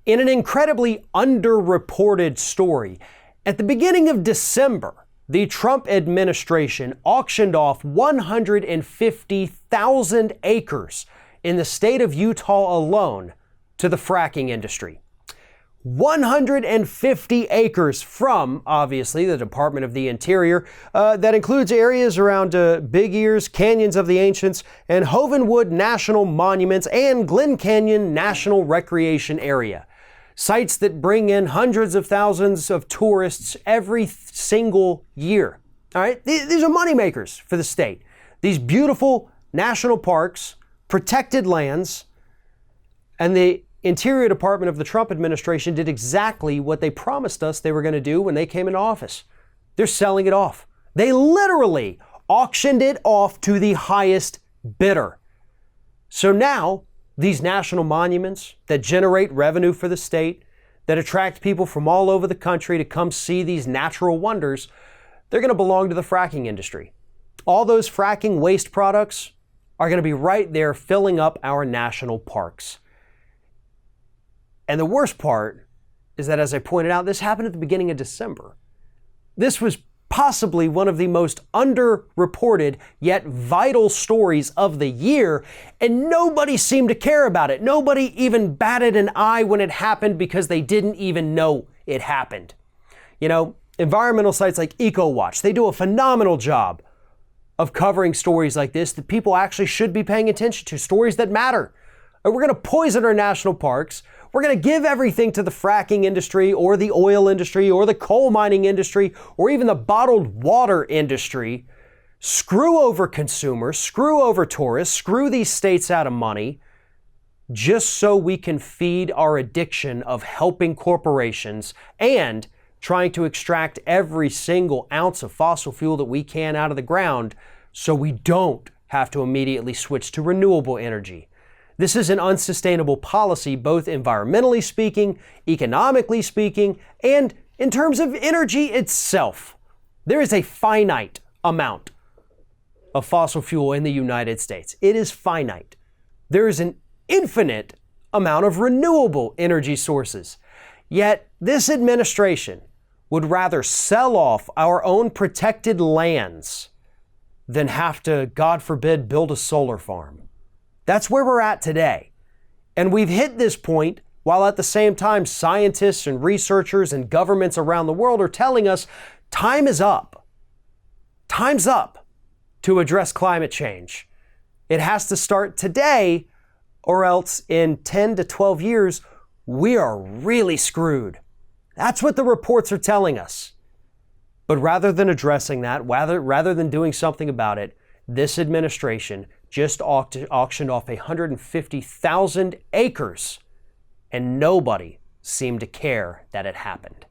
In an incredibly underreported story, at the beginning of December, the Trump administration auctioned off 150,000 acres in the state of Utah alone to the fracking industry. 150 acres from, obviously, the Department of the Interior. That includes areas around Big Ears, Canyons of the Ancients, and Hovenwood National Monuments and Glen Canyon National Recreation Area. Sites that bring in hundreds of thousands of tourists every single year. All right, these are moneymakers for the state. These beautiful national parks, protected lands, and the Interior Department of the Trump administration did exactly what they promised us they were going to do when they came into office. They're selling it off. They literally auctioned it off to the highest bidder. So now, these national monuments that generate revenue for the state, that attract people from all over the country to come see these natural wonders, they're going to belong to the fracking industry. All those fracking waste products are going to be right there filling up our national parks. And the worst part is that, as I pointed out, this happened at the beginning of December. This was possibly one of the most underreported yet vital stories of the year, and nobody seemed to care about it. Nobody even batted an eye when it happened because they didn't even know it happened. You know, environmental sites like EcoWatch, they do a phenomenal job of covering stories like this that people actually should be paying attention to, stories that matter. We're going to poison our national parks. We're going to give everything to the fracking industry or the oil industry or the coal mining industry or even the bottled water industry. Screw over consumers, screw over tourists, screw these states out of money just so we can feed our addiction of helping corporations and trying to extract every single ounce of fossil fuel that we can out of the ground so we don't have to immediately switch to renewable energy. This is an unsustainable policy, both environmentally speaking, economically speaking, and in terms of energy itself. There is a finite amount of fossil fuel in the United States. It is finite. There is an infinite amount of renewable energy sources. Yet this administration would rather sell off our own protected lands than have to, God forbid, build a solar farm. That's where we're at today. And we've hit this point while at the same time scientists and researchers and governments around the world are telling us time is up. Time's up to address climate change. It has to start today or else in 10 to 12 years, we are really screwed. That's what the reports are telling us. But rather than addressing that, rather than doing something about it, this administration just auctioned off 150,000 acres, and nobody seemed to care that it happened.